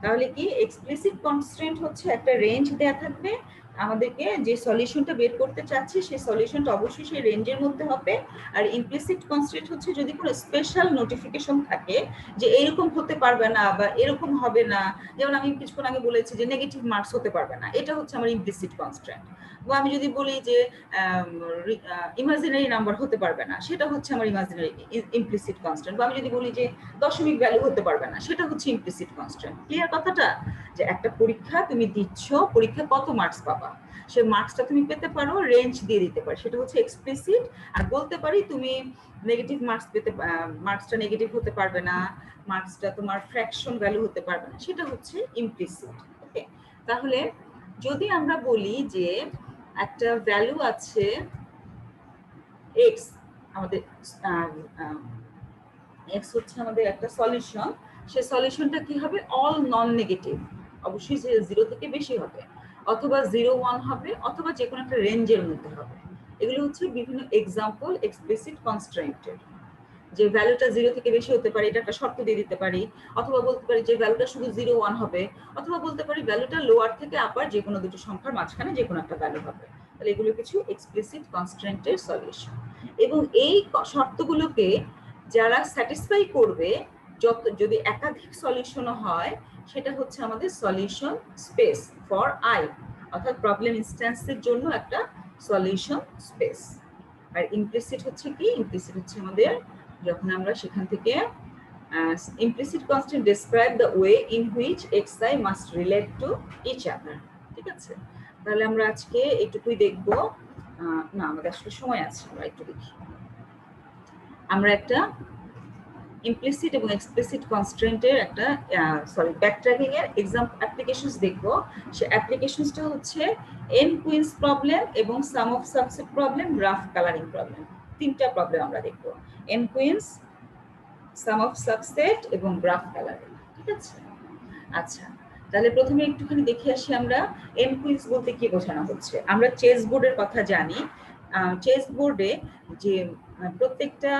তাহলে কি এক্সপ্লিসিট কনস্ট্রেন্ট হচ্ছে একটা রেঞ্জ দেয়া থাকবে, আমাদেরকে যে সলিউশনটা বের করতে চাচ্ছি সেই সলিউশনটা অবশ্যই সেই রেঞ্জের মধ্যে হবে। আর ইমপ্লিসিট কনস্ট্রেন্ট হচ্ছে যদি কোনো স্পেশাল নোটিফিকেশন থাকে যে এরকম হতে পারবে না বা এরকম হবে না, যেমন আমি কিছুক্ষণ আগে বলেছি যে নেগেটিভ মার্কস হতে পারবে না, এটা হচ্ছে আমার ইমপ্লিসিট কনস্ট্রেন্ট। বা আমি যদি বলি যে ইমাজিনারি নাম্বার হতে পারবে না, সেটা হচ্ছে আমার ইমাজিনারি ইমপ্লিসিট কনস্ট্রেন্ট। বা আমি যদি বলি যে দশমিক ভ্যালু হতে পারবে না, সেটা হচ্ছে ইমপ্লিসিট কনস্ট্রেন্ট। ক্লিয়ার কথাটা? যে একটা পরীক্ষা তুমি দিচ্ছ, পরীক্ষা কত মার্কস পাবা, সে মার্কসটা তুমি পেতে পারো, রেঞ্জ দিয়ে দিতে পারো, সেটা হচ্ছে এক্সপ্লিসিট। আর বলতে পারি তুমি নেগেটিভ মার্কস পেতে, মার্কসটা নেগেটিভ হতে পারবে না, মার্কসটা তোমার ফ্র্যাকশন ভ্যালু হতে পারবে না, সেটা হচ্ছে ইমপ্লিসিট। ওকে। তাহলে যদি আমরা বলি যে একটা ভ্যালু আছে এক্স, আমাদের এক্স হচ্ছে আমাদের একটা সলিউশন, সেই সলিউশনটা কি হবে অল নন নেগেটিভ, অবশ্যই 0 থেকে বেশি হবে, অথবা 0, 1 হবে, অথবা যে কোনো একটা রেঞ্জের মধ্যে হবে। এগুলো হচ্ছে বিভিন্ন এক্সাম্পল এক্সপ্লিসিট কনস্ট্রেন্টের। যে ভ্যালুটা 0 থেকে বেশি হতে পারে, এটা একটা শর্ত দিয়ে দিতে পারি, অথবা বলতে পারি যে ভ্যালুটা শুধু 0, 1 হবে, অথবা বলতে পারি ভ্যালুটা লোয়ার থেকে আপার যে কোনো দুটো সংখ্যার মাঝখানে যে কোনো একটা ভ্যালু হবে। তাহলে এগুলো কিছু এক্সপ্লিসিট কনস্ট্রেন্টের সলিউশন। এবং এই শর্তগুলোকে যারা স্যাটিসফাই করবে, যদি একাধিক সলিউশনও হয়, সেটা হচ্ছে আমাদের সলিউশন স্পেস ফর আই, অর্থাৎ প্রবলেম ইনস্ট্যান্সের জন্য একটা সলিউশন স্পেস। আর ইমপ্লিসিট হচ্ছে কি? ইমপ্লিসিট হচ্ছে আমাদের যখন আমরা সেখান থেকে implicit constant describe the way in which xi must relate to each other। ঠিক আছে? তাহলে আমরা আজকে এইটুকুই দেখব। না, আমাদের আসলে সময় আছে, আমরা একটু দেখি। আমরা একটা ইমপ্লিসিট এবং এক্সপ্লিসিট কনস্ট্রেন্টের একটা ব্যাকট্র্যাকিং এর এক্সাম অ্যাপ্লিকেশনস দেখব। সে অ্যাপ্লিকেশনসটা হচ্ছে এন কুইন্স প্রবলেম এবং sum of subset problem, graph colouring problem. তিনটা প্রবলেম আমরা দেখব, N queens, sum of subset এবং গ্রাফ কালারিং। ঠিক আছে? আচ্ছা, তাহলে প্রথমে একটুখানি দেখে আসি আমরা এন কুইন্স বলতে কি বোঝানো হচ্ছে। আমরা চেস বোর্ডের কথা জানি। চেস বোর্ডে যে প্রত্যেকটা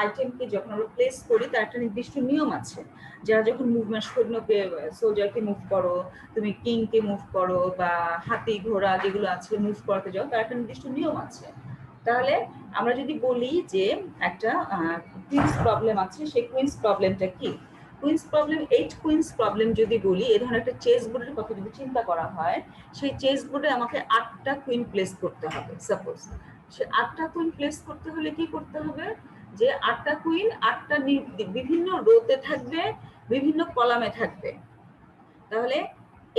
আইটেমকে যখন আমরা প্লেস করি তার একটা নির্দিষ্ট নিয়ম আছে। যারা যখন মুভমেন্ট, সৈন্যকে, সোলজারকে মুভ করো, তুমি কিংকে মুভ করো, বা হাতি ঘোড়া যেগুলো আছে মুভ করাতে যাও, তার একটা নির্দিষ্ট নিয়ম আছে। তাহলে আমরা যদি বলি যে একটা কুইন্স প্রবলেম আছে, সেই কুইন্স প্রবলেমটা কি? কুইন্স প্রবলেম, 8 কুইন্স প্রবলেম যদি বলি, এই ধরনের একটা চেস বোর্ডের কথা যদি চিন্তা করা হয়, সেই চেস বোর্ডে আমাকে 8টা কুইন প্লেস করতে হবে। সাপোজ সে 8টা কুইন প্লেস করতে হলে কি করতে হবে, যে 8টা কুইন 8টা বিভিন্ন রোতে থাকবে, বিভিন্ন কলামে থাকবে। তাহলে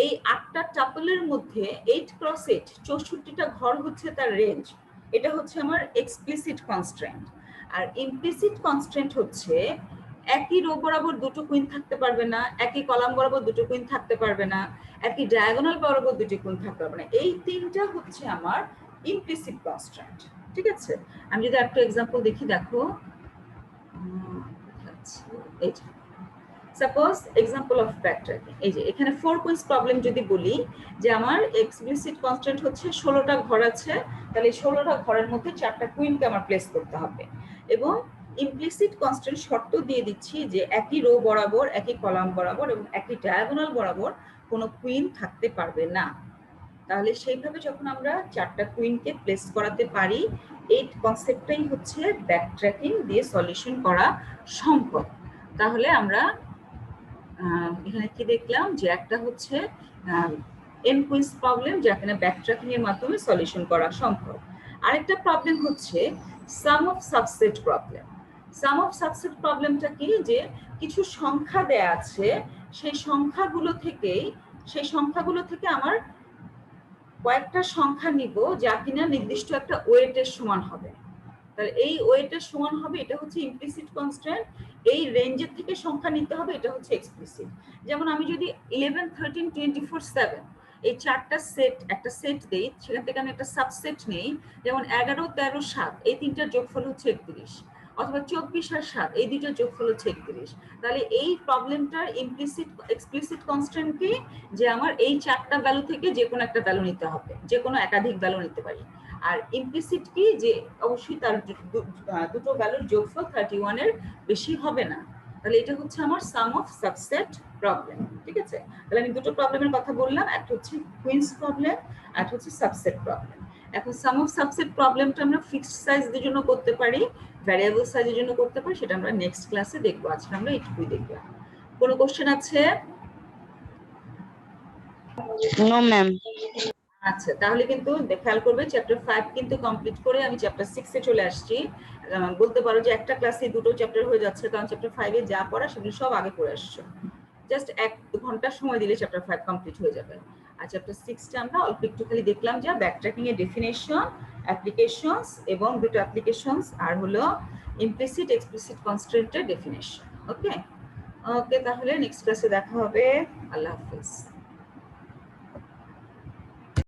এই 8টা টাপলের মধ্যে 8 ক্রস 8 64টা ঘর হচ্ছে তার রেঞ্জ। এটা হচ্ছে আমার এক্সপ্লিসিট কনস্ট্রেন্ট। আর ইমপ্লিসিট কনস্ট্রেন্ট হচ্ছে একই রো বরাবর দুটো কুইন থাকতে পারবে না, একই কলাম বরাবর দুটো কুইন থাকতে পারবে না, একই ডায়াগোনাল বরাবর দুটো কুইন থাকতে পারবে না। এই তিনটা হচ্ছে আমার ইমপ্লিসিট কনস্ট্রেন্ট। ঠিক আছে? আমি যদি একটা এক্সাম্পল দেখি, দেখো এইটা। সাপোজ এক্সাম্পল অফ ব্যাকট্র্যাকিং, এই যে এখানে 4 কুইন্স প্রবলেম যদি বলি, যে আমার এক্সপ্লিসিট কনস্ট্রেন্ট হচ্ছে 16টা ঘর আছে, তাহলে 16টা ঘরের মধ্যে 4টা কুইনকে আমার প্লেস করতে হবে। এবং ইমপ্লিসিট কনস্ট্রেন্ট শর্ত দিয়ে দিচ্ছি যে একই রো বরাবর, একই কলাম বরাবর এবং একই ডায়াগোনাল বরাবর কোনো কুইন থাকতে পারবে না। তাহলে সেইভাবে যখন আমরা চারটা কুইনকে প্লেস করাতে পারি, এই কনসেপ্টটাই হচ্ছে ব্যাকট্র্যাকিং দিয়ে সলিউশন করা সম্ভব। তাহলে আমরা এখানে কি দেখলাম যে একটা হচ্ছে এন কুইন্স প্রবলেম, যেখানে ব্যাকট্র্যাকিং এর মাধ্যমে সলিউশন করা সম্ভব। আরেকটা প্রবলেম হচ্ছে sum of subset problem. Sum of subset প্রবলেমটা কি, যে কিছু সংখ্যা দেয়া আছে, সেই সংখ্যাগুলো থেকে আমার কয়েকটা সংখ্যা নিব যা কিনা নির্দিষ্ট একটা ওয়েটের সমান হবে। তাহলে এই ওয়েটের সমান হবে, এটা হচ্ছে ইমপ্লিসিট কনস্ট্যান্ট। এই রেঞ্জের থেকে সংখ্যা নিতে হবে, এটা হচ্ছে এক্সপ্লিসিট। যেমন আমি যদি 11, 13, 24, 7 এই চারটা সেট একটা সেট দেই, সেখান থেকে আমি একটা সাবসেট নেই, যেমন 11, 13, 7 এই তিনটার যোগফল হচ্ছে 31, অথবা 24 আর 7 এই দুইটার যোগফল হচ্ছে 31। তাহলে এই প্রবলেমটার ইমপ্লিসিট এক্সপ্লিসিট কনস্ট্যান্ট কি, যে আমার এই চারটা ভ্যালু থেকে যে কোনো একটা ভ্যালু নিতে হবে, যে কোনো একাধিক ভ্যালু নিতে পারি। আর ইমপ্লিসিট কি, যে অবশ্যই তার দুটো ভ্যালুর যোগফল 31 এর বেশি হবে না। তাহলে এটা হচ্ছে আমার সাম অফ সাবসেট প্রবলেম। ঠিক আছে, তাহলে আমি দুটো প্রবলেমের কথা বললাম, একটা হচ্ছে কুইন্স প্রবলেম, আর একটা হচ্ছে সাবসেট প্রবলেম। এখন সাম অফ সাবসেট প্রবলেমটা আমরা ফিক্সড সাইজের জন্য করতে পারি, ভ্যারিয়েবল সাইজের জন্য করতে পারি, সেটা আমরা নেক্সট ক্লাসে দেখবো। আজকে আমরা এইটুকুই দেখলাম। কোনো কোশ্চেন আছে? No ma'am. আচ্ছা, তাহলে কিন্তু খেয়াল করবে চ্যাপ্টার 5 কিন্তু কমপ্লিট করে আমি চ্যাপ্টার 6 এ চলে আসছি। বলতে পারো যে একটা ক্লাসে দুটো চ্যাপ্টার হয়ে যাচ্ছে, কারণ চ্যাপ্টার 5 এ যা পড়া সেগুলো সব আগে পড়ে আসছো। জাস্ট 1-2 ঘন্টা সময় দিলে চ্যাপ্টার 5 কমপ্লিট হয়ে যাবে। আর চ্যাপ্টার 6 টা আমরা অল্প একটু খালি দেখলাম, যে ব্যাকট্র্যাকিং এর ডেফিনেশন, অ্যাপ্লিকেশনস এবং দুটো অ্যাপ্লিকেশনস, আর হলো ইমপ্লিসিট এক্সপ্লিসিট কনস্ট্যান্টের ডেফিনেশন। ওকে, তাহলে নেক্সট ক্লাসে দেখা হবে। আল্লাহ হাফেজ।